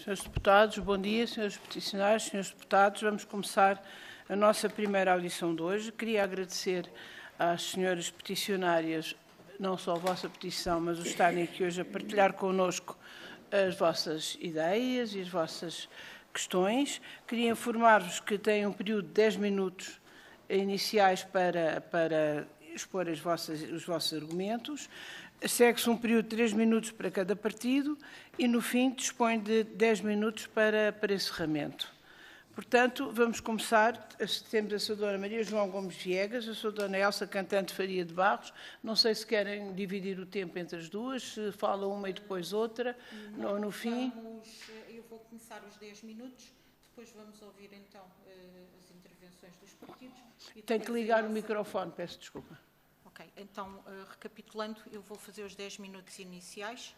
Senhores deputados, bom dia, senhores peticionários, senhores deputados. Vamos começar a nossa primeira audição de hoje. Queria agradecer às senhoras peticionárias, não só a vossa petição, mas o estarem aqui hoje a partilhar connosco as vossas ideias e as vossas questões. Queria informar-vos que têm um período de 10 minutos iniciais para expor os vossos argumentos. Segue-se um período de 3 minutos para cada partido e, no fim, dispõe de 10 minutos para encerramento. Portanto, vamos começar. Temos a Sra. Dona Maria João Gomes Viegas, a Sra. Dona Elsa Cantante Faria de Barros. Não sei se querem dividir o tempo entre as duas, se fala uma e depois outra, ou no fim. Eu vou começar os 10 minutos, depois vamos ouvir então as intervenções dos partidos. Tem que ligar o microfone, peço desculpa. Ok, então, recapitulando, eu vou fazer os 10 minutos iniciais,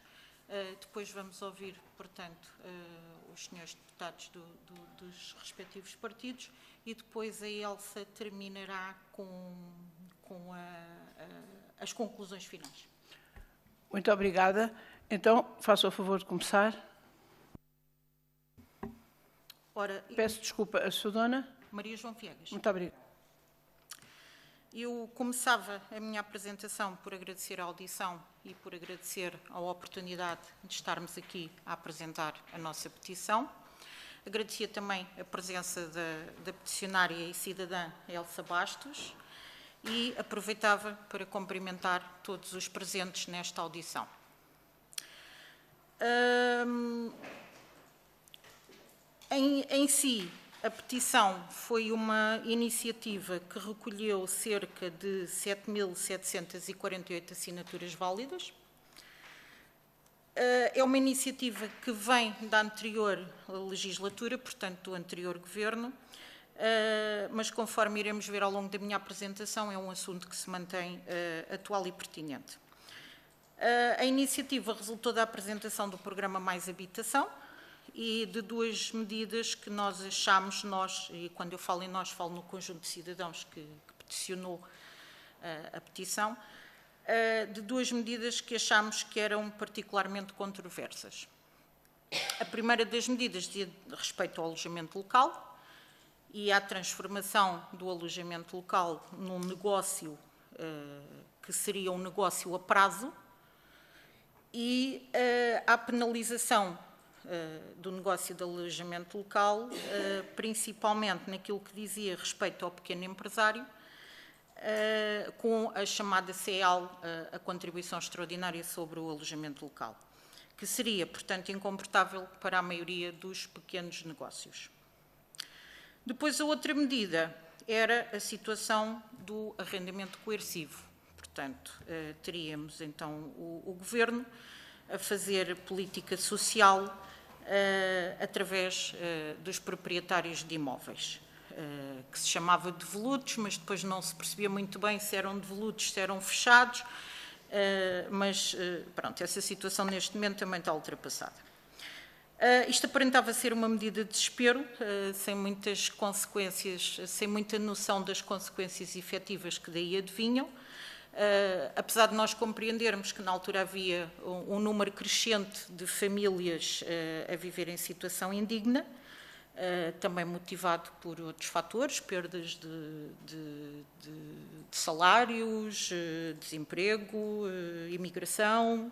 depois vamos ouvir, portanto, os senhores deputados dos respectivos partidos e depois a Elsa terminará com as conclusões finais. Muito obrigada. Então, faço o favor de começar. Ora, peço desculpa, a Sra. Dona Maria João Viegas. Muito obrigada. Eu começava a minha apresentação por agradecer a audição e por agradecer a oportunidade de estarmos aqui a apresentar a nossa petição. Agradecia também a presença da peticionária e cidadã Elsa Bastos e aproveitava para cumprimentar todos os presentes nesta audição. Em si, a petição foi uma iniciativa que recolheu cerca de 7.748 assinaturas válidas. É uma iniciativa que vem da anterior legislatura, portanto, do anterior governo, mas, conforme iremos ver ao longo da minha apresentação, é um assunto que se mantém atual e pertinente. A iniciativa resultou da apresentação do programa Mais Habitação, e de duas medidas que nós achamos, e quando eu falo em nós, falo no conjunto de cidadãos que peticionou a petição, de duas medidas que achamos que eram particularmente controversas. A primeira das medidas dizia respeito ao alojamento local e à transformação do alojamento local num negócio que seria um negócio a prazo e à penalização do negócio de alojamento local, principalmente naquilo que dizia respeito ao pequeno empresário, com a chamada CEAL, a contribuição extraordinária sobre o alojamento local, que seria, portanto, incomportável para a maioria dos pequenos negócios. Depois, a outra medida era a situação do arrendamento coercivo. Portanto, teríamos, então, o Governo a fazer política social através dos proprietários de imóveis, que se chamava devolutos, mas depois não se percebia muito bem se eram devolutos, se eram fechados, mas pronto, essa situação neste momento também está ultrapassada. Isto aparentava ser uma medida de desespero, sem muitas consequências, sem muita noção das consequências efetivas que daí advinham. Apesar de nós compreendermos que na altura havia um número crescente de famílias a viver em situação indigna, também motivado por outros fatores, perdas de salários, desemprego, imigração,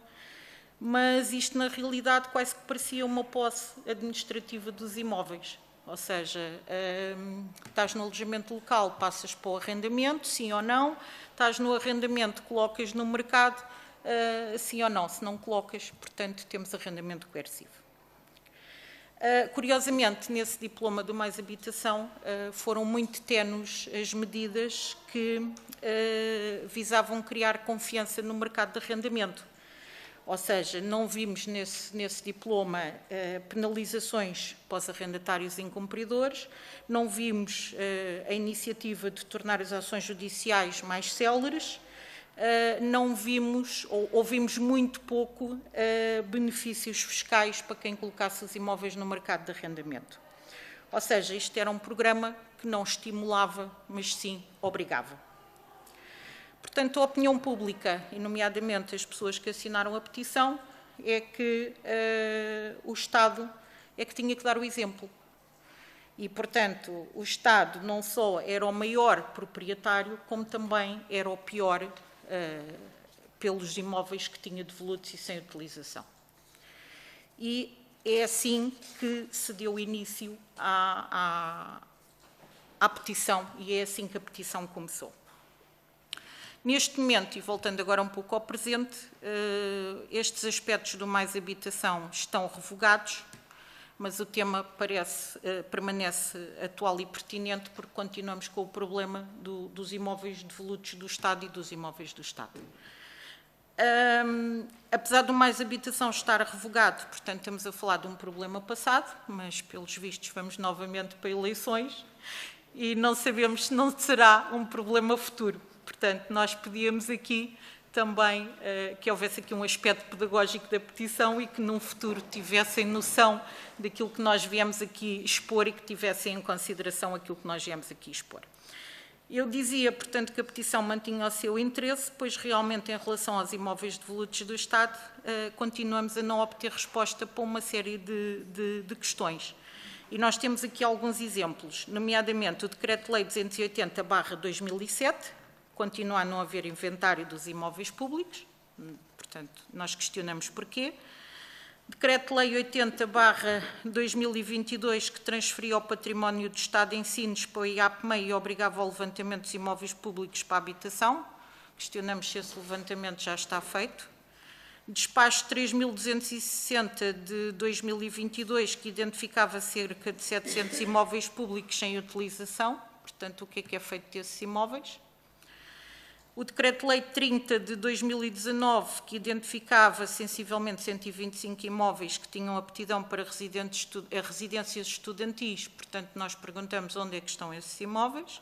mas isto na realidade quase que parecia uma posse administrativa dos imóveis. Ou seja, estás no alojamento local, passas para o arrendamento, sim ou não, estás no arrendamento, colocas no mercado, sim ou não, se não colocas, portanto, temos arrendamento coercivo. Curiosamente, nesse diploma do Mais Habitação, foram muito tenues as medidas que visavam criar confiança no mercado de arrendamento. Ou seja, não vimos nesse diploma penalizações para os arrendatários incumpridores, não vimos a iniciativa de tornar as ações judiciais mais céleres, não vimos, ou vimos muito pouco, benefícios fiscais para quem colocasse os imóveis no mercado de arrendamento. Ou seja, isto era um programa que não estimulava, mas sim obrigava. Portanto, a opinião pública, e nomeadamente as pessoas que assinaram a petição, é que o Estado é que tinha que dar o exemplo. E, portanto, o Estado não só era o maior proprietário, como também era o pior pelos imóveis que tinha devolutos e sem utilização. E é assim que se deu início à petição, e é assim que a petição começou. Neste momento, e voltando agora um pouco ao presente, estes aspectos do Mais Habitação estão revogados, mas o tema permanece atual e pertinente porque continuamos com o problema dos imóveis devolutos do Estado e dos imóveis do Estado. Apesar do Mais Habitação estar revogado, portanto, estamos a falar de um problema passado, mas, pelos vistos, vamos novamente para eleições e não sabemos se não será um problema futuro. Portanto, nós pedíamos aqui também que houvesse aqui um aspecto pedagógico da petição e que, num futuro, tivessem noção daquilo que nós viemos aqui expor e que tivessem em consideração aquilo que nós viemos aqui expor. Eu dizia, portanto, que a petição mantinha o seu interesse, pois realmente, em relação aos imóveis devolutos do Estado, continuamos a não obter resposta para uma série de questões. E nós temos aqui alguns exemplos, nomeadamente o Decreto-Lei 280/2007, continua a não haver inventário dos imóveis públicos, portanto, nós questionamos porquê. Decreto-Lei 80/2022, que transferia o património do Estado em Sines para o IAPMEI e obrigava ao levantamento dos imóveis públicos para a habitação. Questionamos se esse levantamento já está feito. Despacho 3.260 de 2022, que identificava cerca de 700 imóveis públicos sem utilização. Portanto, o que é feito desses imóveis? O Decreto-Lei 30 de 2019, que identificava sensivelmente 125 imóveis que tinham aptidão para residências estudantis, portanto, nós perguntamos onde é que estão esses imóveis.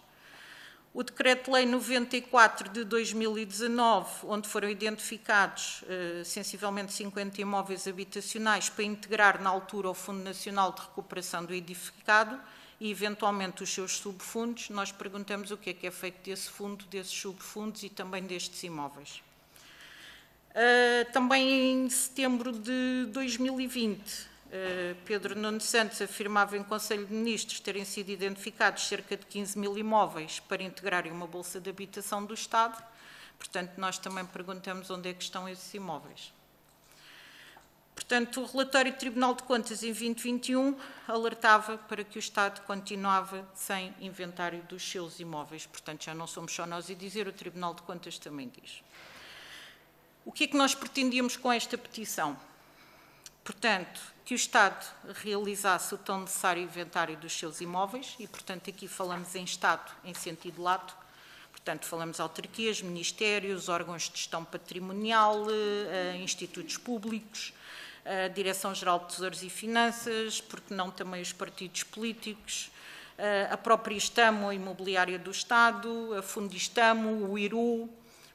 O Decreto-Lei 94 de 2019, onde foram identificados sensivelmente 50 imóveis habitacionais para integrar na altura o Fundo Nacional de Recuperação do Edificado, e, eventualmente, os seus subfundos, nós perguntamos o que é feito desse fundo, desses subfundos e também destes imóveis. Também em setembro de 2020, Pedro Nuno Santos afirmava em Conselho de Ministros terem sido identificados cerca de 15.000 imóveis para integrarem uma Bolsa de Habitação do Estado. Portanto, nós também perguntamos onde é que estão esses imóveis. Portanto, o relatório do Tribunal de Contas em 2021 alertava para que o Estado continuava sem inventário dos seus imóveis. Portanto, já não somos só nós a dizer, o Tribunal de Contas também diz. O que é que nós pretendíamos com esta petição? Portanto, que o Estado realizasse o tão necessário inventário dos seus imóveis e, portanto, aqui falamos em Estado em sentido lato. Portanto, falamos autarquias, ministérios, órgãos de gestão patrimonial, institutos públicos, a Direção-Geral de Tesouros e Finanças, porque não também os partidos políticos, a própria Istamo, a Imobiliária do Estado, a Fundistamo, o IRU.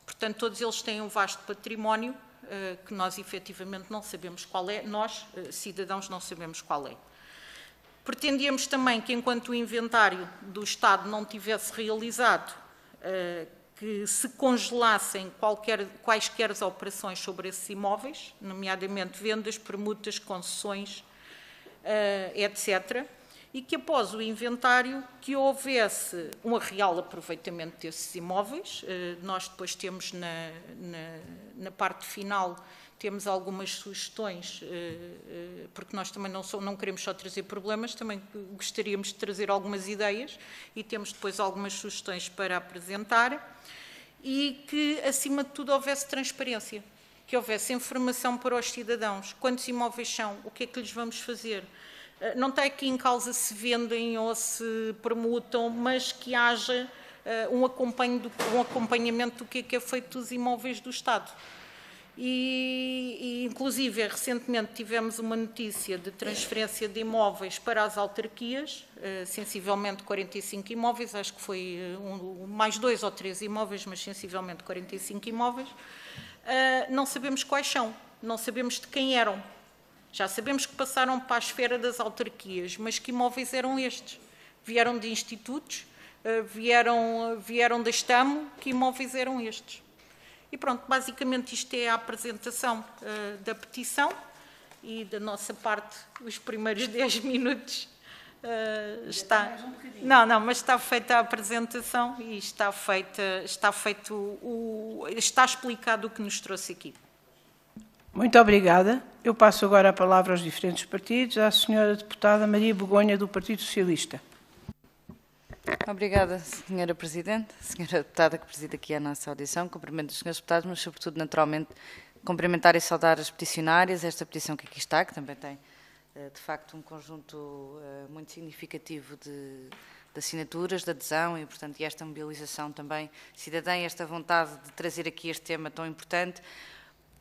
Portanto, todos eles têm um vasto património que nós efetivamente não sabemos qual é, nós, cidadãos, não sabemos qual é. Pretendíamos também que, enquanto o inventário do Estado não tivesse realizado, que se congelassem quaisquer operações sobre esses imóveis, nomeadamente vendas, permutas, concessões, etc., e que após o inventário que houvesse um real aproveitamento desses imóveis. Nós depois temos na parte final temos algumas sugestões, porque nós também não queremos só trazer problemas, também gostaríamos de trazer algumas ideias e temos depois algumas sugestões para apresentar e que, acima de tudo, houvesse transparência, que houvesse informação para os cidadãos. Quantos imóveis são? O que é que lhes vamos fazer? Não está aqui em causa se vendem ou se permutam, mas que haja um acompanhamento do que é feito dos imóveis do Estado. E, inclusive, recentemente tivemos uma notícia de transferência de imóveis para as autarquias, sensivelmente 45 imóveis, acho que foi mais 2 ou 3 imóveis, mas sensivelmente 45 imóveis. Não sabemos quais são, não sabemos de quem eram. Já sabemos que passaram para a esfera das autarquias, mas que imóveis eram estes? Vieram de institutos? Vieram da Istamo? Que imóveis eram estes? E pronto, basicamente isto é a apresentação da petição e da nossa parte os primeiros 10 minutos está... Não, mas está feita a apresentação e está explicado o que nos trouxe aqui. Muito obrigada. Eu passo agora a palavra aos diferentes partidos, à senhora deputada Maria Begonha, do Partido Socialista. Obrigada, senhora Presidente, senhora deputada que preside aqui a nossa audição. Cumprimento os senhores deputados, mas sobretudo, naturalmente, cumprimentar e saudar as peticionárias, esta petição que aqui está, que também tem, de facto, um conjunto muito significativo de assinaturas, de adesão e, portanto, esta mobilização também cidadã, esta vontade de trazer aqui este tema tão importante.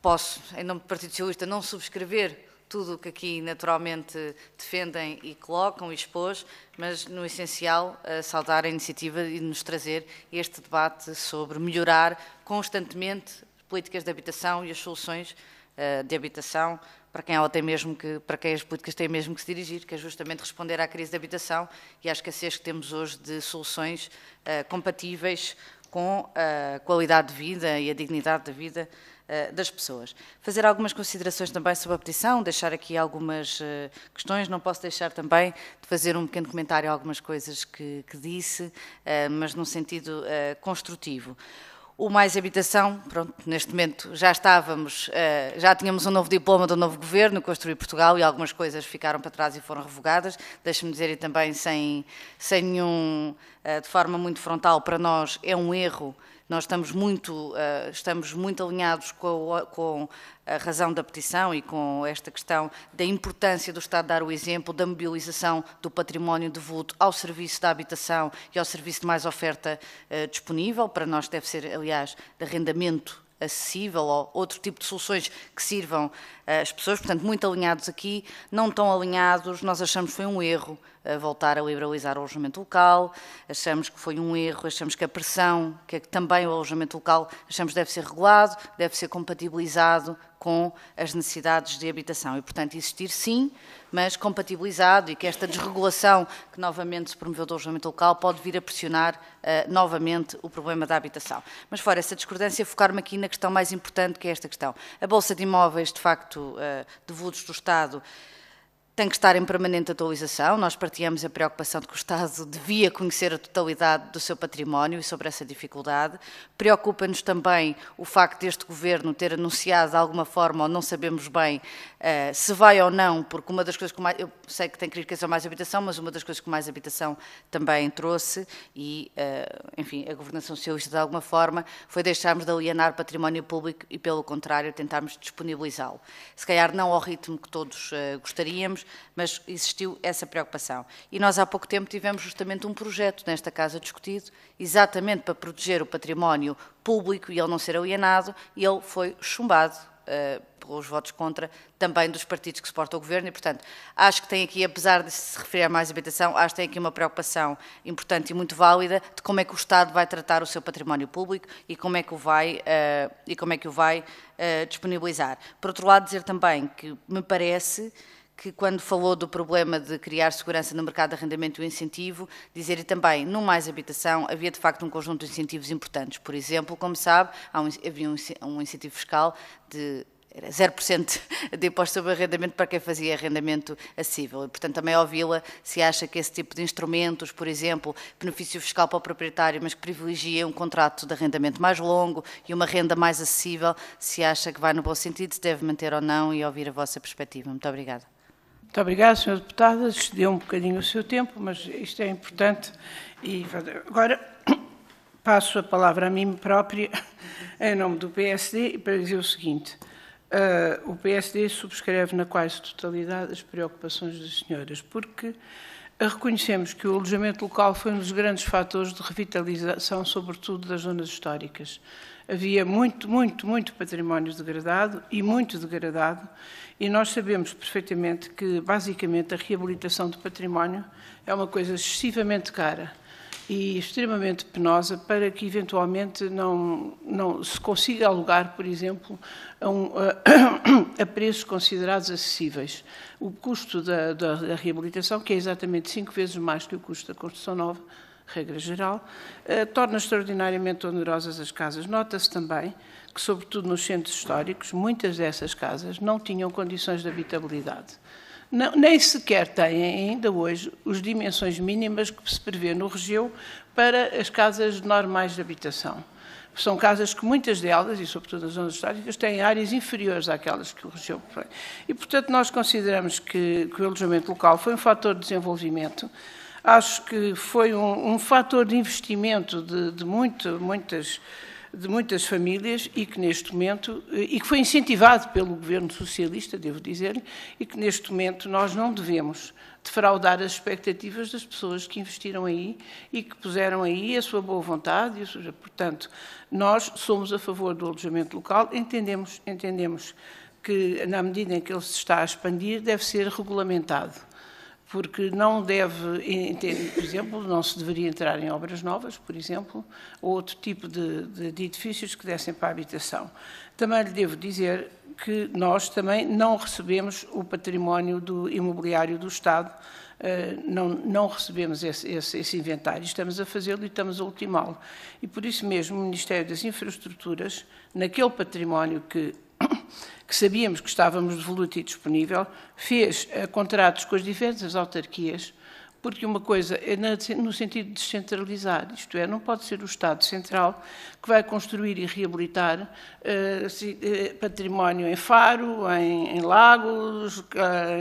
Posso, em nome do Partido Socialista, não subscrever tudo o que aqui naturalmente defendem e colocam e expôs, mas no essencial saudar a iniciativa e nos trazer este debate sobre melhorar constantemente políticas de habitação e as soluções de habitação para quem as políticas têm mesmo que se dirigir, que é justamente responder à crise de habitação e à escassez que temos hoje de soluções compatíveis com a qualidade de vida e a dignidade da vida das pessoas. Fazer algumas considerações também sobre a petição, deixar aqui algumas questões, não posso deixar também de fazer um pequeno comentário a algumas coisas que disse, mas num sentido construtivo. O Mais Habitação, pronto, neste momento já tínhamos um novo diploma do novo governo, Construir Portugal, e algumas coisas ficaram para trás e foram revogadas. Deixe-me dizer, e também de forma muito frontal, para nós é um erro. Nós estamos muito alinhados com a razão da petição e com esta questão da importância do Estado dar o exemplo da mobilização do património devoluto ao serviço da habitação e ao serviço de mais oferta disponível. Para nós deve ser, aliás, de arrendamento acessível ou outro tipo de soluções que sirvam às pessoas. Portanto, muito alinhados aqui, não tão alinhados, nós achamos que foi um erro voltar a liberalizar o alojamento local, achamos que foi um erro, achamos que a pressão, que é também o alojamento local, achamos que deve ser regulado, deve ser compatibilizado com as necessidades de habitação e, portanto, existir sim, mas compatibilizado, e que esta desregulação que novamente se promoveu do alojamento local pode vir a pressionar novamente o problema da habitação. Mas fora essa discordância, focar-me aqui na questão mais importante, que é esta questão. A Bolsa de Imóveis, de facto, devolutos do Estado, tem que estar em permanente atualização. Nós partilhamos a preocupação de que o Estado devia conhecer a totalidade do seu património e sobre essa dificuldade. Preocupa-nos também o facto deste Governo ter anunciado de alguma forma, ou não sabemos bem, se vai ou não, porque uma das coisas que mais... Eu sei que tem críticas ao Mais Habitação, mas uma das coisas que Mais Habitação também trouxe, e, enfim, a governação socialista de alguma forma, foi deixarmos de alienar património público e, pelo contrário, tentarmos disponibilizá-lo. Se calhar não ao ritmo que todos gostaríamos, mas existiu essa preocupação. E nós há pouco tempo tivemos justamente um projeto nesta Casa discutido, exatamente para proteger o património público e ele não ser alienado, e ele foi chumbado pelos votos contra também dos partidos que suportam o Governo e, portanto, acho que tem aqui, apesar de se referir a Mais Habitação, acho que tem aqui uma preocupação importante e muito válida de como é que o Estado vai tratar o seu património público e como é que o vai disponibilizar. Por outro lado, dizer também que me parece que quando falou do problema de criar segurança no mercado de arrendamento e o incentivo, dizer também, no Mais Habitação, havia de facto um conjunto de incentivos importantes. Por exemplo, como sabe, havia um incentivo fiscal de 0% de imposto sobre arrendamento para quem fazia arrendamento acessível. E, portanto, também ouvi-la se acha que esse tipo de instrumentos, por exemplo, benefício fiscal para o proprietário, mas que privilegia um contrato de arrendamento mais longo e uma renda mais acessível, se acha que vai no bom sentido, se deve manter ou não, e ouvir a vossa perspectiva. Muito obrigada. Muito obrigada, Sra. Deputada. Excedeu um bocadinho o seu tempo, mas isto é importante. E agora passo a palavra a mim própria, em nome do PSD, para dizer o seguinte. O PSD subscreve na quase totalidade as preocupações das senhoras, porque reconhecemos que o alojamento local foi um dos grandes fatores de revitalização, sobretudo das zonas históricas. Havia muito património degradado e muito degradado, e nós sabemos perfeitamente que, basicamente, a reabilitação do património é uma coisa excessivamente cara e extremamente penosa para que, eventualmente, não se consiga alugar, por exemplo, a preços considerados acessíveis. O custo da reabilitação, que é exatamente 5 vezes mais que o custo da construção nova, regra geral, torna extraordinariamente onerosas as casas. Nota-se também que, sobretudo nos centros históricos, muitas dessas casas não tinham condições de habitabilidade. Não, nem sequer têm ainda hoje as dimensões mínimas que se prevê no regeu para as casas normais de habitação. São casas que muitas delas, e sobretudo nas zonas históricas, têm áreas inferiores àquelas que o regeu prevê. E, portanto, nós consideramos que o alojamento local foi um fator de desenvolvimento. Acho que foi um fator de investimento de muitas famílias e que neste momento, e que foi incentivado pelo governo socialista, devo dizer, e que neste momento nós não devemos defraudar as expectativas das pessoas que investiram aí e que puseram aí a sua boa vontade. Portanto, nós somos a favor do alojamento local, entendemos que, na medida em que ele se está a expandir, deve ser regulamentado. Porque não deve, por exemplo, não se deveria entrar em obras novas, por exemplo, ou outro tipo de edifícios que dessem para a habitação. Também lhe devo dizer que nós também não recebemos o património do imobiliário do Estado, não recebemos esse inventário, estamos a fazê-lo e estamos a ultimá-lo. E por isso mesmo o Ministério das Infraestruturas, naquele património que sabíamos que estávamos devoluto e disponível, fez contratos com as diversas autarquias, porque uma coisa é no sentido de descentralizar, isto é, não pode ser o Estado Central que vai construir e reabilitar património em Faro, em Lagos,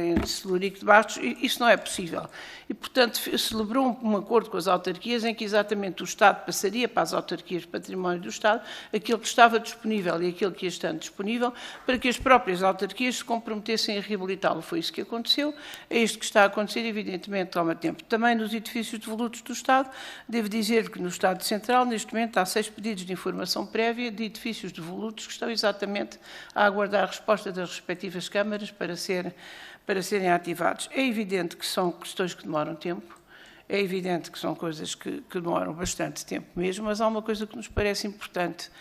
em Celurico de Bastos, isso não é possível. E, portanto, celebrou um acordo com as autarquias em que exatamente o Estado passaria para as autarquias de património do Estado aquilo que estava disponível e aquilo que ia estando disponível para que as próprias autarquias se comprometessem a reabilitá-lo. Foi isso que aconteceu, é isto que está a acontecer, evidentemente toma tempo. Também nos edifícios devolutos do Estado, devo dizer que no Estado Central, neste momento, há 6 pedidos de informação prévia de edifícios devolutos que estão exatamente a aguardar a resposta das respectivas câmaras para serem ativados. É evidente que são questões que demoram tempo, é evidente que são coisas que demoram bastante tempo mesmo, mas há uma coisa que nos parece importante,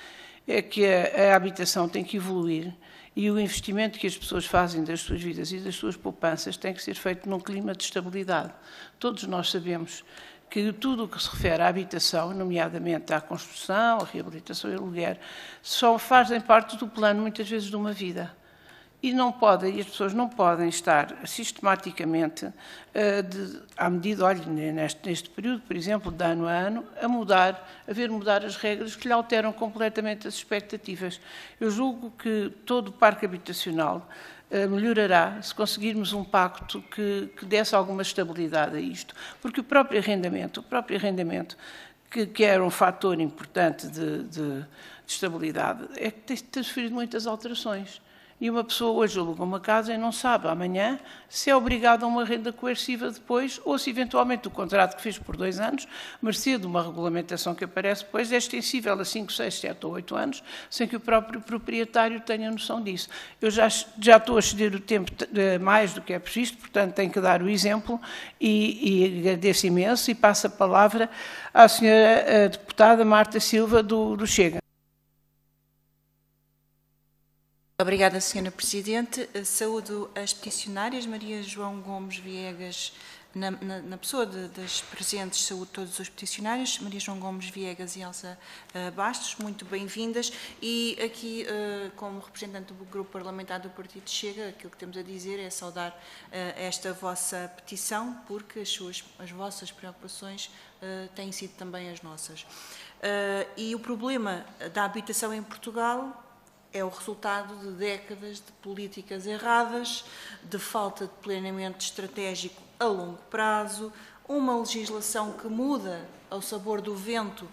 é que a habitação tem que evoluir e o investimento que as pessoas fazem das suas vidas e das suas poupanças tem que ser feito num clima de estabilidade. Todos nós sabemos que tudo o que se refere à habitação, nomeadamente à construção, à reabilitação e ao aluguer, só fazem parte do plano, muitas vezes, de uma vida. E as pessoas não podem estar sistematicamente, à medida, olhe, neste período, por exemplo, de ano a ano, a ver mudar as regras que lhe alteram completamente as expectativas. Eu julgo que todo o parque habitacional melhorará se conseguirmos um pacto que desse alguma estabilidade a isto, porque o próprio arrendamento, que era um fator importante de estabilidade, é que tem sofrido muitas alterações. E uma pessoa hoje aluga uma casa e não sabe amanhã se é obrigado a uma renda coerciva depois ou se eventualmente o contrato que fez por 2 anos, mercê de uma regulamentação que aparece depois, é extensível a 5, 6, 7 ou 8 anos, sem que o próprio proprietário tenha noção disso. Eu já estou a exceder o tempo mais do que é previsto, portanto tenho que dar o exemplo e agradeço imenso e passo a palavra à senhora deputada Marta Silva do Chega. Obrigada, Sra. Presidente. Saúdo as peticionárias, Maria João Gomes Viegas, na pessoa das presentes, saúdo todos os peticionários, Maria João Gomes Viegas e Elsa Bastos, muito bem-vindas. E aqui, como representante do Grupo Parlamentar do Partido Chega, aquilo que temos a dizer é saudar esta vossa petição, porque as vossas preocupações têm sido também as nossas. E o problema da habitação em Portugal é o resultado de décadas de políticas erradas, de falta de planeamento estratégico a longo prazo, uma legislação que muda ao sabor do vento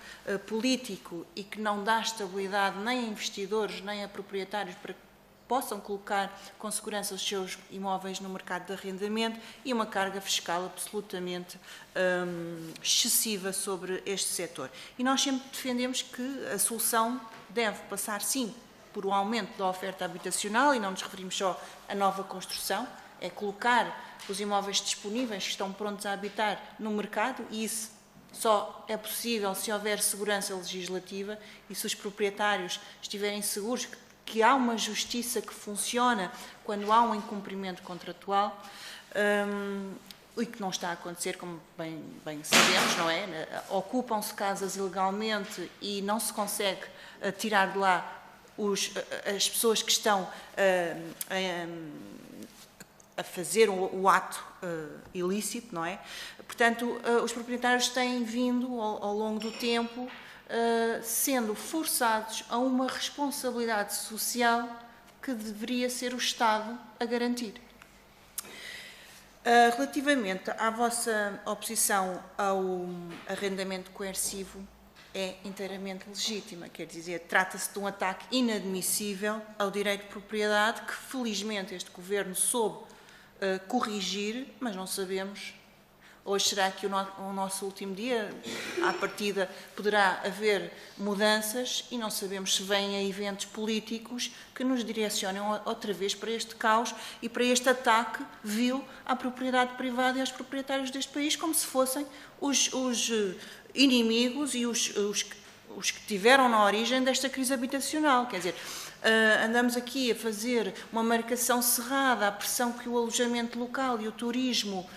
político e que não dá estabilidade nem a investidores, nem a proprietários para que possam colocar com segurança os seus imóveis no mercado de arrendamento e uma carga fiscal absolutamente excessiva sobre este setor. E nós sempre defendemos que a solução deve passar, sim, por um aumento da oferta habitacional, e não nos referimos só à nova construção, é colocar os imóveis disponíveis que estão prontos a habitar no mercado, e isso só é possível se houver segurança legislativa e se os proprietários estiverem seguros que há uma justiça que funciona quando há um incumprimento contratual, e que não está a acontecer, como bem sabemos, não é? Ocupam-se casas ilegalmente e não se consegue tirar de lá as pessoas que estão a fazer o ato ilícito, não é? Portanto, os proprietários têm vindo, ao longo do tempo, sendo forçados a uma responsabilidade social que deveria ser o Estado a garantir. Relativamente à vossa oposição ao arrendamento coercivo, é inteiramente legítima, quer dizer, trata-se de um ataque inadmissível ao direito de propriedade que, felizmente, este Governo soube corrigir, mas não sabemos. Hoje será que o nosso último dia, à partida, poderá haver mudanças e não sabemos se vêm a eventos políticos que nos direcionem outra vez para este caos e para este ataque vil à propriedade privada e aos proprietários deste país, como se fossem os inimigos e os que tiveram na origem desta crise habitacional. Quer dizer, andamos aqui a fazer uma marcação cerrada à pressão que o alojamento local e o turismo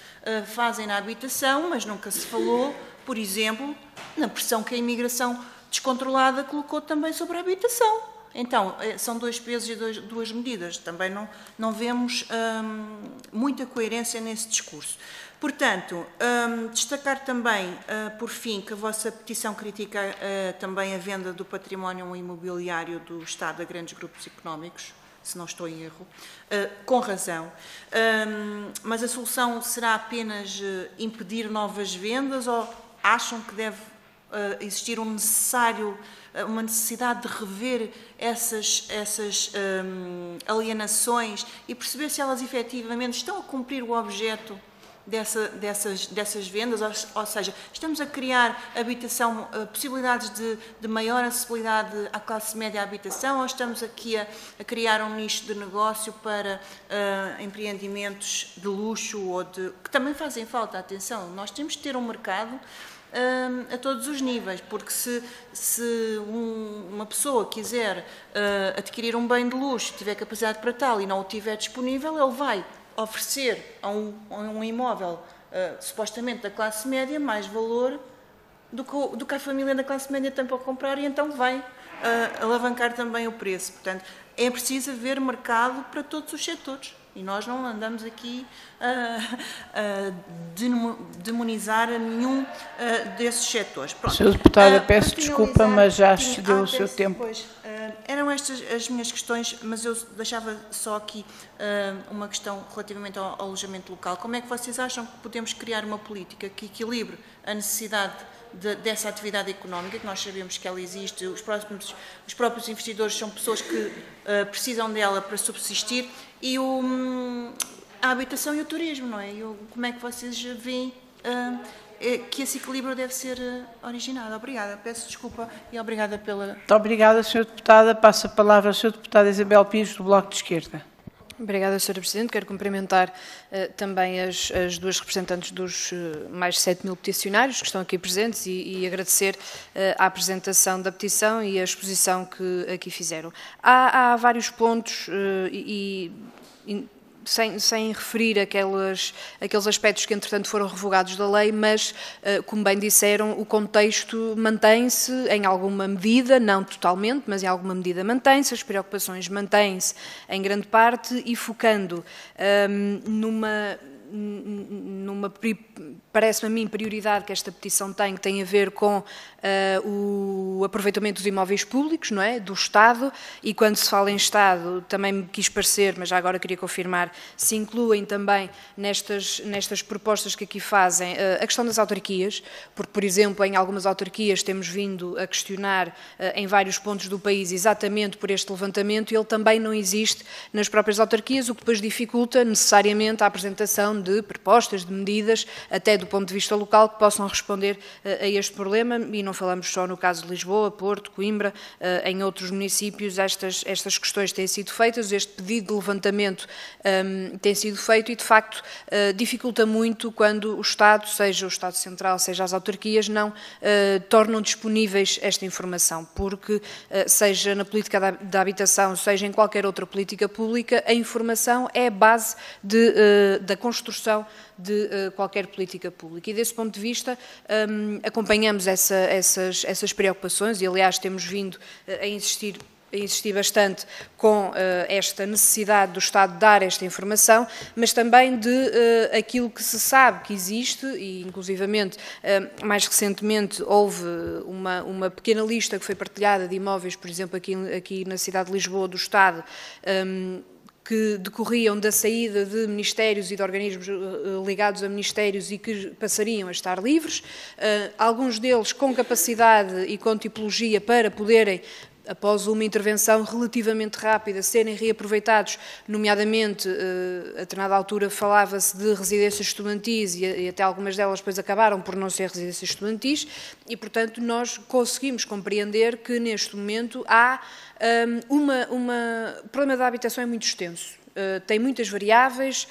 fazem na habitação, mas nunca se falou, por exemplo, na pressão que a imigração descontrolada colocou também sobre a habitação. Então, são dois pesos e duas medidas. Também não vemos muita coerência nesse discurso. Portanto, destacar também, por fim, que a vossa petição critica também a venda do património imobiliário do Estado a grandes grupos económicos, se não estou em erro, com razão. Mas a solução será apenas impedir novas vendas ou acham que deve existir uma necessidade de rever essas alienações e perceber se elas efetivamente estão a cumprir o objeto dessas vendas, ou seja, estamos a criar habitação, possibilidades de maior acessibilidade à classe média à habitação, ou estamos aqui a criar um nicho de negócio para empreendimentos de luxo ou que também fazem falta. Atenção, nós temos de ter um mercado a todos os níveis, porque se uma pessoa quiser adquirir um bem de luxo, tiver capacidade para tal e não o tiver disponível, ele vai oferecer a um imóvel supostamente da classe média mais valor do que a família da classe média tem para comprar e então vai alavancar também o preço. Portanto, é preciso haver mercado para todos os setores e nós não andamos aqui a demonizar nenhum desses setores. Pronto. Sr. Deputada, peço desculpa, mas já excedeu o seu tempo. Pois, eram estas as minhas questões, mas eu deixava só aqui uma questão relativamente ao alojamento local. Como é que vocês acham que podemos criar uma política que equilibre a necessidade dessa atividade económica, que nós sabemos que ela existe, os próprios investidores são pessoas que precisam dela para subsistir, e a habitação e o turismo, não é? Como é que vocês veem que esse equilíbrio deve ser originado? Obrigada, peço desculpa e obrigada pela... Muito obrigada, Sra. Deputada. Passo a palavra à Sra. Deputada Isabel Pires, do Bloco de Esquerda. Obrigada, Sra. Presidente. Quero cumprimentar também as duas representantes dos mais de 7.000 peticionários que estão aqui presentes e agradecer a apresentação da petição e a exposição que aqui fizeram. Há vários pontos sem referir aqueles aspectos que, entretanto, foram revogados da lei, mas, como bem disseram, o contexto mantém-se em alguma medida, não totalmente, mas em alguma medida mantém-se, as preocupações mantêm-se em grande parte e focando numa parece-me a mim, prioridade que esta petição tem, que tem a ver com o aproveitamento dos imóveis públicos, não é? Do Estado, e quando se fala em Estado, também me quis parecer, mas já agora queria confirmar, se incluem também nestas propostas que aqui fazem a questão das autarquias, porque, por exemplo, em algumas autarquias temos vindo a questionar em vários pontos do país exatamente por este levantamento, e ele também não existe nas próprias autarquias, o que depois dificulta necessariamente a apresentação de propostas, de medidas, até do ponto de vista local, que possam responder a este problema, e não falamos só no caso de Lisboa, Porto, Coimbra, em outros municípios estas questões têm sido feitas, este pedido de levantamento tem sido feito e, de facto, dificulta muito quando o Estado, seja o Estado Central, seja as autarquias, não tornam disponíveis esta informação, porque, seja na política da habitação, seja em qualquer outra política pública, a informação é a base da construção de qualquer política pública. E, desse ponto de vista, acompanhamos essas preocupações e, aliás, temos vindo a insistir insisti bastante com esta necessidade do Estado dar esta informação, mas também de aquilo que se sabe que existe, e inclusivamente mais recentemente houve uma pequena lista que foi partilhada de imóveis, por exemplo, aqui na cidade de Lisboa, do Estado, que decorriam da saída de ministérios e de organismos ligados a ministérios e que passariam a estar livres, alguns deles com capacidade e com tipologia para poderem, após uma intervenção relativamente rápida, serem reaproveitados, nomeadamente, a determinada altura falava-se de residências estudantis e até algumas delas depois acabaram por não ser residências estudantis e, portanto, nós conseguimos compreender que neste momento há o problema da habitação é muito extenso. Tem muitas variáveis,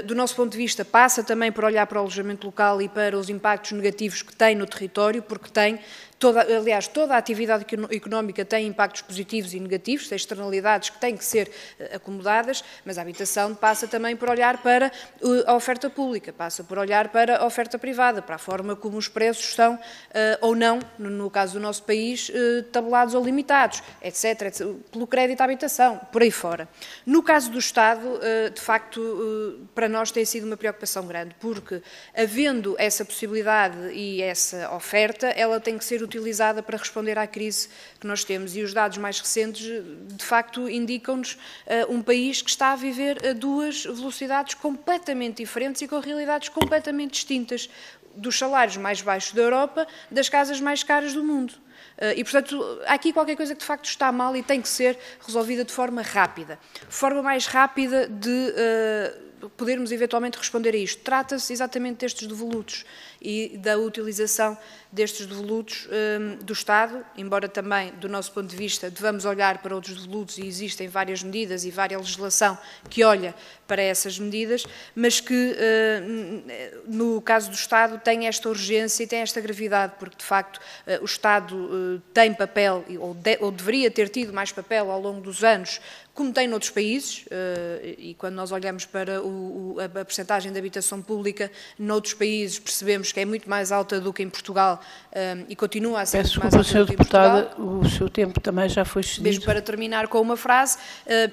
do nosso ponto de vista passa também por olhar para o alojamento local e para os impactos negativos que tem no território, porque tem, toda a atividade económica tem impactos positivos e negativos, tem externalidades que têm que ser acomodadas, mas a habitação passa também por olhar para a oferta pública, passa por olhar para a oferta privada, para a forma como os preços estão, ou não, no caso do nosso país, tabelados ou limitados, etc., pelo crédito à habitação, por aí fora. No caso do Estado, de facto, para nós tem sido uma preocupação grande, porque, havendo essa possibilidade e essa oferta, ela tem que ser utilizada para responder à crise que nós temos. E os dados mais recentes, de facto, indicam-nos um país que está a viver a duas velocidades completamente diferentes e com realidades completamente distintas, dos salários mais baixos da Europa, das casas mais caras do mundo. E, portanto, há aqui qualquer coisa que de facto está mal e tem que ser resolvida de forma rápida. Forma mais rápida de podermos eventualmente responder a isto. Trata-se exatamente destes devolutos e da utilização destes devolutos do Estado, embora também, do nosso ponto de vista, devamos olhar para outros devolutos e existem várias medidas e várias legislação que olha para essas medidas, mas que, no caso do Estado, tem esta urgência e tem esta gravidade, porque, de facto, o Estado tem papel, ou deveria ter tido mais papel ao longo dos anos, como tem noutros países, e quando nós olhamos para a percentagem de habitação pública noutros países, percebemos que é muito mais alta do que em Portugal e continua a ser Peço muito mais alta do que em Portugal. Deputada, o seu tempo também já foi excedido. Mesmo para terminar com uma frase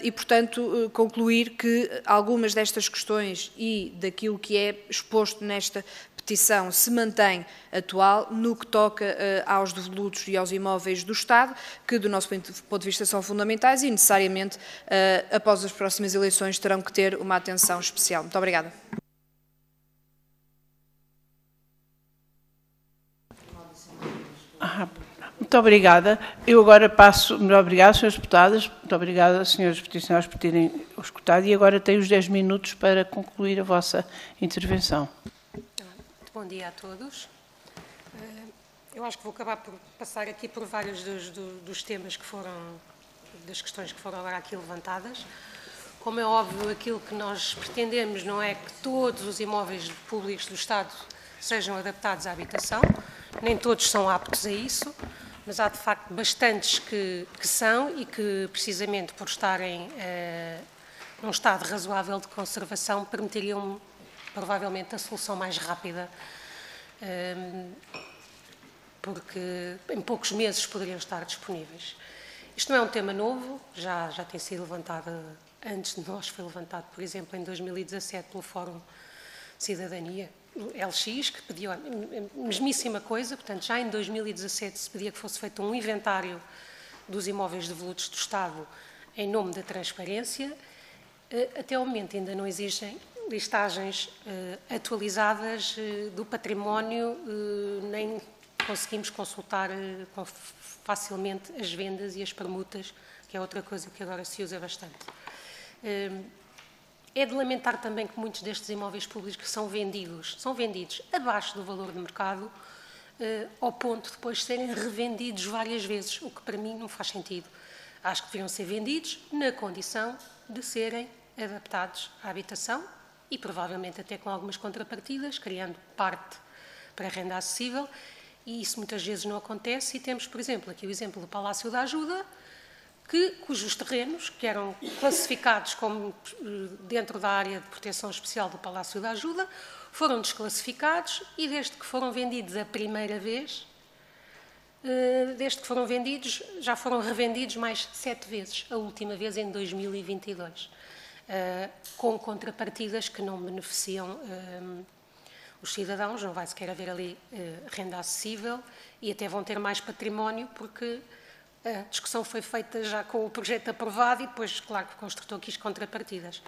e, portanto, concluir que algumas destas questões e daquilo que é exposto nesta petição se mantém atual no que toca aos devolutos e aos imóveis do Estado, que do nosso ponto de vista são fundamentais e necessariamente após as próximas eleições terão que ter uma atenção especial. Muito obrigada. Muito obrigada. Eu agora passo... Muito obrigada, Srs. Deputadas. Muito obrigada, Srs. Peticionários, por terem escutado. E agora tenho os 10 minutos para concluir a vossa intervenção. Bom dia a todos. Eu acho que vou acabar por passar aqui por vários dos temas que foram, das questões que foram agora aqui levantadas. Como é óbvio, aquilo que nós pretendemos não é que todos os imóveis públicos do Estado sejam adaptados à habitação, nem todos são aptos a isso, mas há de facto bastantes que são e que, precisamente por estarem num estado razoável de conservação, permitiriam provavelmente a solução mais rápida, porque em poucos meses poderiam estar disponíveis. Isto não é um tema novo, já tem sido levantado, antes de nós foi levantado, por exemplo, em 2017 pelo Fórum Cidadania, LX, que pediu a mesmíssima coisa, portanto já em 2017 se pedia que fosse feito um inventário dos imóveis devolutos do Estado em nome da transparência. Até ao momento ainda não existem listagens atualizadas do património, nem conseguimos consultar facilmente as vendas e as permutas, que é outra coisa que agora se usa bastante. É de lamentar também que muitos destes imóveis públicos que são vendidos abaixo do valor de mercado, ao ponto de depois serem revendidos várias vezes, o que para mim não faz sentido. Acho que deviam ser vendidos na condição de serem adaptados à habitação e provavelmente até com algumas contrapartidas, criando parte para renda acessível, e isso muitas vezes não acontece, e temos, por exemplo, aqui o exemplo do Palácio da Ajuda, cujos terrenos, que eram classificados como dentro da área de proteção especial do Palácio da Ajuda, foram desclassificados e desde que foram vendidos a primeira vez, desde que foram vendidos, já foram revendidos mais 7 vezes, a última vez em 2022, com contrapartidas que não beneficiam os cidadãos, não vai sequer haver ali renda acessível e até vão ter mais património, porque a discussão foi feita já com o projeto aprovado e depois, claro, que o construtor quis contrapartidas.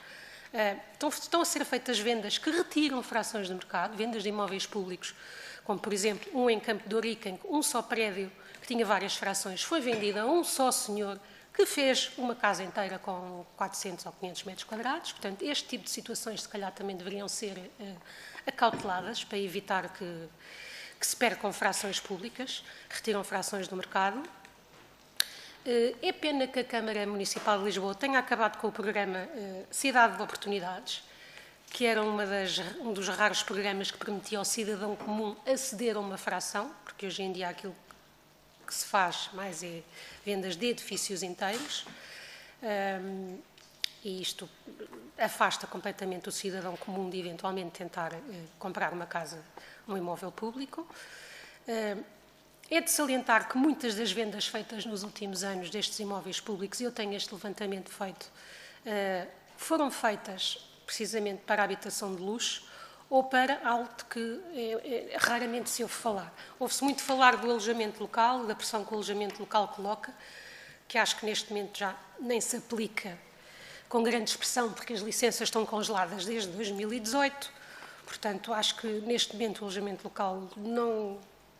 Estão a ser feitas vendas que retiram frações do mercado, vendas de imóveis públicos, como, por exemplo, um em Campo de Ourique, em que um só prédio que tinha várias frações foi vendido a um só senhor que fez uma casa inteira com 400 ou 500 metros quadrados. Portanto, este tipo de situações, se calhar, também deveriam ser acauteladas para evitar que se percam frações públicas, retiram frações do mercado. É pena que a Câmara Municipal de Lisboa tenha acabado com o programa Cidade de Oportunidades, que era um dos raros programas que permitia ao cidadão comum aceder a uma fração, porque hoje em dia aquilo que se faz mais é vendas de edifícios inteiros, e isto afasta completamente o cidadão comum de eventualmente tentar comprar uma casa, um imóvel público. É de salientar que muitas das vendas feitas nos últimos anos destes imóveis públicos, e eu tenho este levantamento feito, foram feitas precisamente para a habitação de luxo ou para algo de que raramente se ouve falar. Ouve-se muito falar do alojamento local, da pressão que o alojamento local coloca, que acho que neste momento já nem se aplica com grande expressão, porque as licenças estão congeladas desde 2018. Portanto, acho que neste momento o alojamento local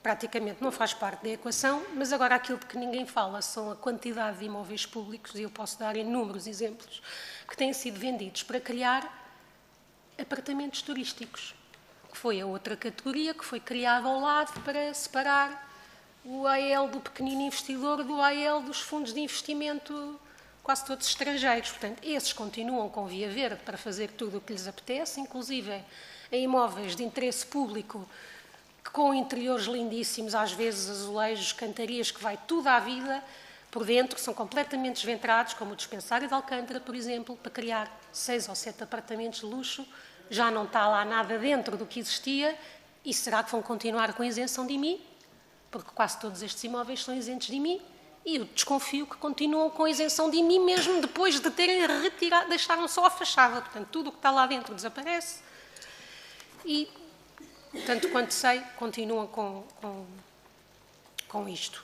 praticamente não faz parte da equação, mas agora aquilo de que ninguém fala são a quantidade de imóveis públicos, e eu posso dar inúmeros exemplos, que têm sido vendidos para criar apartamentos turísticos, que foi a outra categoria que foi criada ao lado para separar o AL do pequenino investidor do AL dos fundos de investimento quase todos estrangeiros. Portanto, esses continuam com via verde para fazer tudo o que lhes apetece, inclusive em imóveis de interesse público, com interiores lindíssimos, às vezes azulejos, cantarias, que vai tudo à vida por dentro, que são completamente desventrados, como o dispensário de Alcântara, por exemplo, para criar 6 ou 7 apartamentos de luxo. Já não está lá nada dentro do que existia, e será que vão continuar com a isenção de IMI? Porque quase todos estes imóveis são isentos de IMI, e eu desconfio que continuam com a isenção de IMI mesmo depois de terem retirado, deixaram só a fachada. Portanto, tudo o que está lá dentro desaparece e, tanto quanto sei, continuam com isto.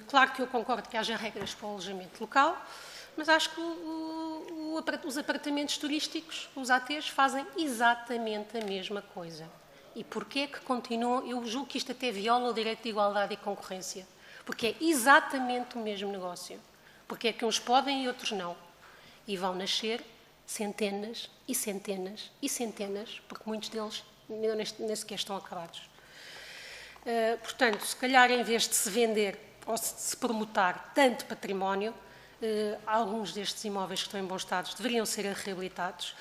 Claro que eu concordo que haja regras para o alojamento local, mas acho que os apartamentos turísticos, os ATs, fazem exatamente a mesma coisa. E porquê é que continuam? Eu julgo que isto até viola o direito de igualdade e concorrência, porque é exatamente o mesmo negócio. Porque é que uns podem e outros não. E vão nascer centenas e centenas e centenas, porque muitos deles nem sequer estão acabados. Portanto, se calhar, em vez de se vender ou de se promotar tanto património, alguns destes imóveis que estão em bons estado deveriam ser reabilitados.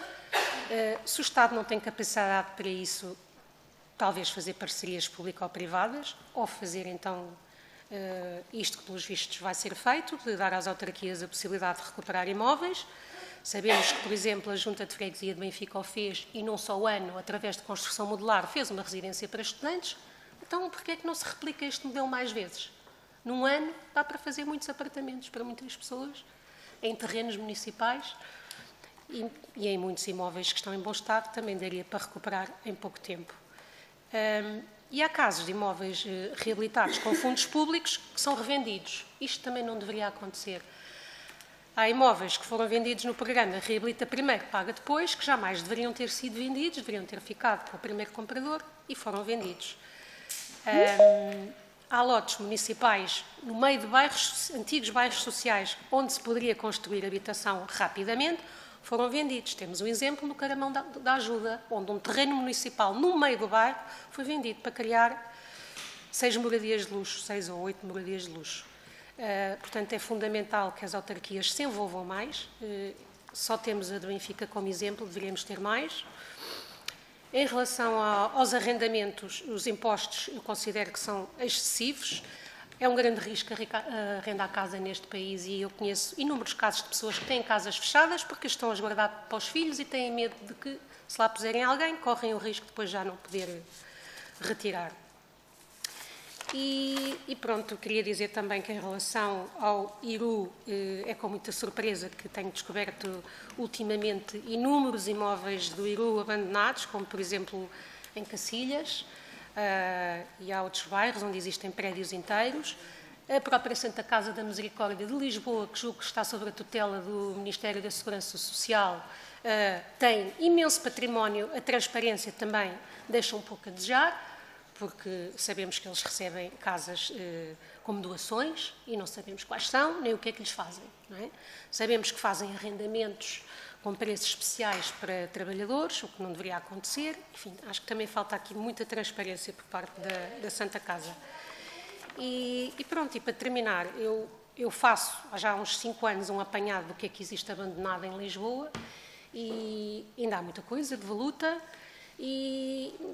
Se o Estado não tem capacidade para isso, talvez fazer parcerias público-privadas, ou fazer, então, isto que, pelos vistos, vai ser feito, de dar às autarquias a possibilidade de recuperar imóveis. Sabemos que, por exemplo, a Junta de Freguesia de Benfica o fez, e num só ano, através de construção modular, fez uma residência para estudantes. Então, porquê é que não se replica este modelo mais vezes? Num ano, dá para fazer muitos apartamentos para muitas pessoas, em terrenos municipais e em muitos imóveis que estão em bom estado, também daria para recuperar em pouco tempo. E há casos de imóveis reabilitados com fundos públicos que são revendidos. Isto também não deveria acontecer. Há imóveis que foram vendidos no programa Reabilita Primeiro, Paga Depois, que jamais deveriam ter sido vendidos, deveriam ter ficado com o primeiro comprador e foram vendidos. Há lotes municipais no meio de antigos bairros sociais, onde se poderia construir habitação rapidamente, foram vendidos. Temos um exemplo no Caramão da Ajuda, onde um terreno municipal no meio do bairro foi vendido para criar 6 moradias de luxo, 6 ou 8 moradias de luxo. Portanto, é fundamental que as autarquias se envolvam mais. Só temos a de Benfica como exemplo, deveríamos ter mais. Em relação aos arrendamentos, os impostos eu considero que são excessivos. É um grande risco arrendar casa neste país, e eu conheço inúmeros casos de pessoas que têm casas fechadas porque estão a guardar para os filhos e têm medo de que, se lá puserem alguém, correm o risco de depois já não poder retirar. E pronto, queria dizer também que em relação ao Iru, é com muita surpresa que tenho descoberto ultimamente inúmeros imóveis do Iru abandonados, como por exemplo em Cacilhas, e há outros bairros onde existem prédios inteiros. A própria Santa Casa da Misericórdia de Lisboa, que julgo que está sob a tutela do Ministério da Segurança Social, tem imenso património, a transparência também deixa um pouco a desejar, porque sabemos que eles recebem casas como doações e não sabemos quais são, nem o que é que lhes fazem. Não é? Sabemos que fazem arrendamentos com preços especiais para trabalhadores, o que não deveria acontecer. Enfim, acho que também falta aqui muita transparência por parte da Santa Casa. E pronto, e para terminar, eu faço há já uns 5 anos um apanhado do que é que existe abandonado em Lisboa e ainda há muita coisa de voluta.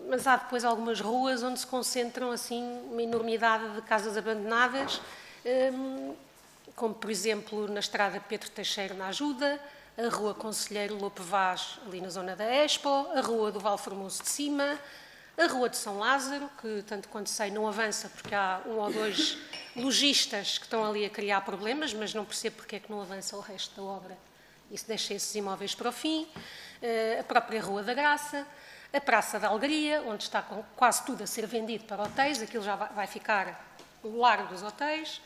Mas há depois algumas ruas onde se concentram assim uma enormidade de casas abandonadas, como por exemplo na estrada Pedro Teixeira na Ajuda, a rua Conselheiro Lope Vaz ali na zona da Expo, a rua do Val Formoso de Cima, a rua de São Lázaro, que tanto quanto sei não avança porque há 1 ou 2 lojistas que estão ali a criar problemas, mas não percebo porque é que não avança o resto da obra. Isso deixa esses imóveis para o fim, a própria Rua da Graça, a Praça da Alegria, onde está quase tudo a ser vendido para hotéis, aquilo já vai ficar o lar dos hotéis,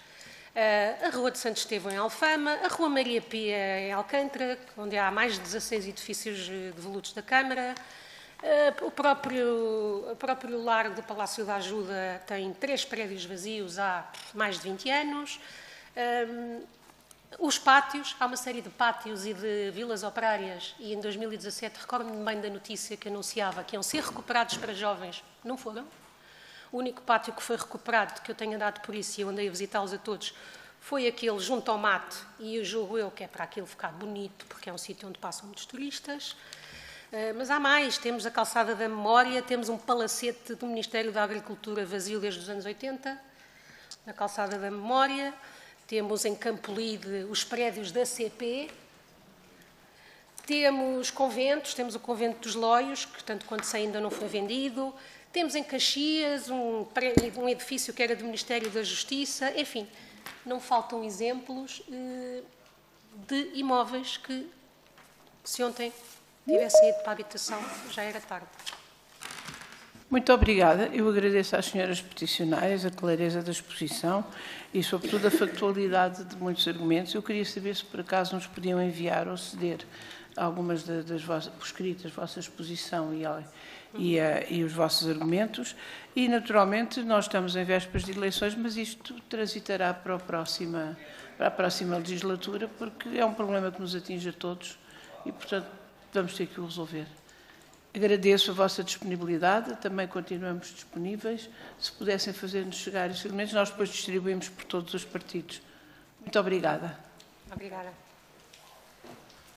a Rua de Santo Estevão em Alfama, a Rua Maria Pia em Alcântara, onde há mais de 16 edifícios devolutos da Câmara, o próprio lar do Palácio da Ajuda tem 3 prédios vazios há mais de 20 anos, os pátios, há uma série de pátios e de vilas operárias e em 2017 recordo-me bem da notícia que anunciava que iam ser recuperados para jovens, não foram. O único pátio que foi recuperado, que eu tenho andado por isso e eu andei a visitá-los a todos, foi aquele junto ao mato e eu julgo eu que é para aquilo ficar bonito porque é um sítio onde passam muitos turistas. Mas há mais, temos a Calçada da Memória, temos um palacete do Ministério da Agricultura vazio desde os anos 80, na Calçada da Memória. Temos em Campolide os prédios da CP, temos conventos, temos o Convento dos Loios, que tanto quanto sei ainda não foi vendido, temos em Caxias um edifício que era do Ministério da Justiça, enfim, não faltam exemplos de imóveis que, se ontem tivessem ido para a habitação, já era tarde. Muito obrigada. Eu agradeço às senhoras peticionárias a clareza da exposição e, sobretudo, a factualidade de muitos argumentos. Eu queria saber se, por acaso, nos podiam enviar ou ceder algumas das vossas, por escrito, a vossa exposição e os vossos argumentos. E, naturalmente, nós estamos em vésperas de eleições, mas isto transitará para a próxima legislatura, porque é um problema que nos atinge a todos e, portanto, vamos ter que o resolver. Agradeço a vossa disponibilidade, também continuamos disponíveis. Se pudessem fazer-nos chegar estes elementos, nós depois distribuímos por todos os partidos. Muito obrigada. Obrigada.